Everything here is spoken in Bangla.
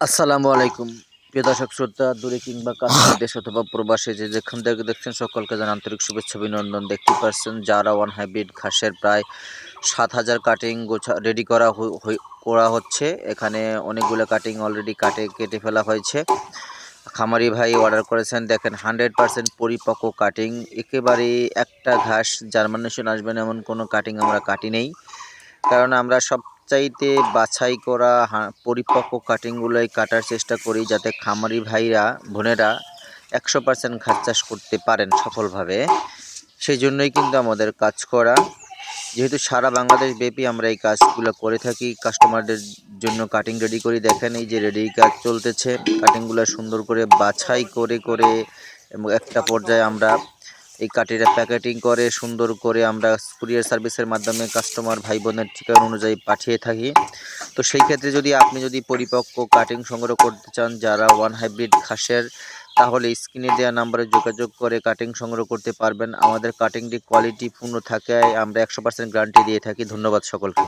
আসসালামু আলাইকুম প্রিয় দর্শক শ্রোতা দূরে কিংবা কাছে দেশ অথবা প্রবাসে যে যেখান থেকে দেখছেন সকলকে জানাই আন্তরিক শুভেচ্ছা অভিনন্দন। দেখতেই পাচ্ছেন যারা ওয়ান হাইব্রিড ঘাসের প্রায় 7,000 কাটিং গোছা রেডি করা হচ্ছে। এখানে অনেকগুলো কাটিং অলরেডি কেটে ফেলা হয়েছে। খামারি ভাই অর্ডার করেছেন, দেখেন 100% পরিপক্ক কাটিং, একেবারে একটা ঘাস জার্মিনেশন আসবে না এমন কোনো কাটিং আমরা কাটি নেই। কারণ আমরা সবচাইতে বাছাই করা পরিপক্ক কাটিংগুলোই কাটার চেষ্টা করি, যাতে খামারি ভাইরা বোনেরা 100% ঘাস চাষ করতে পারেন সফলভাবে। সেই জন্যই কিন্তু আমাদের কাজ করা। যেহেতু সারা বাংলাদেশ ব্যাপী আমরা এই কাজগুলো করে থাকি, কাস্টমারদের জন্য কাটিং রেডি করি। দেখেন এই যে রেডি কাজ চলতেছে, কাটিংগুলো সুন্দর করে বাছাই করে করে এবং একটা পর্যায়ে আমরা এই কাটিটা প্যাকেটিং করে সুন্দর করে আমরা কুরিয়ার সার্ভিসের মাধ্যমে কাস্টমার ভাই বোনের ঠিকানা অনুযায়ী পাঠিয়ে থাকি। তো সেই ক্ষেত্রে আপনি পরিপক্ক কাটিং সংগ্রহ করতে চান যারা ওয়ান হাইব্রিড ঘাসের, তাহলে স্ক্রিনে দেওয়া নাম্বারে যোগাযোগ করে কাটিং সংগ্রহ করতে পারবেন। আমাদের কাটিংটি কোয়ালিটি পূর্ণ থাকায় আমরা 100% গ্যারান্টি দিয়ে থাকি। ধন্যবাদ সকলকে।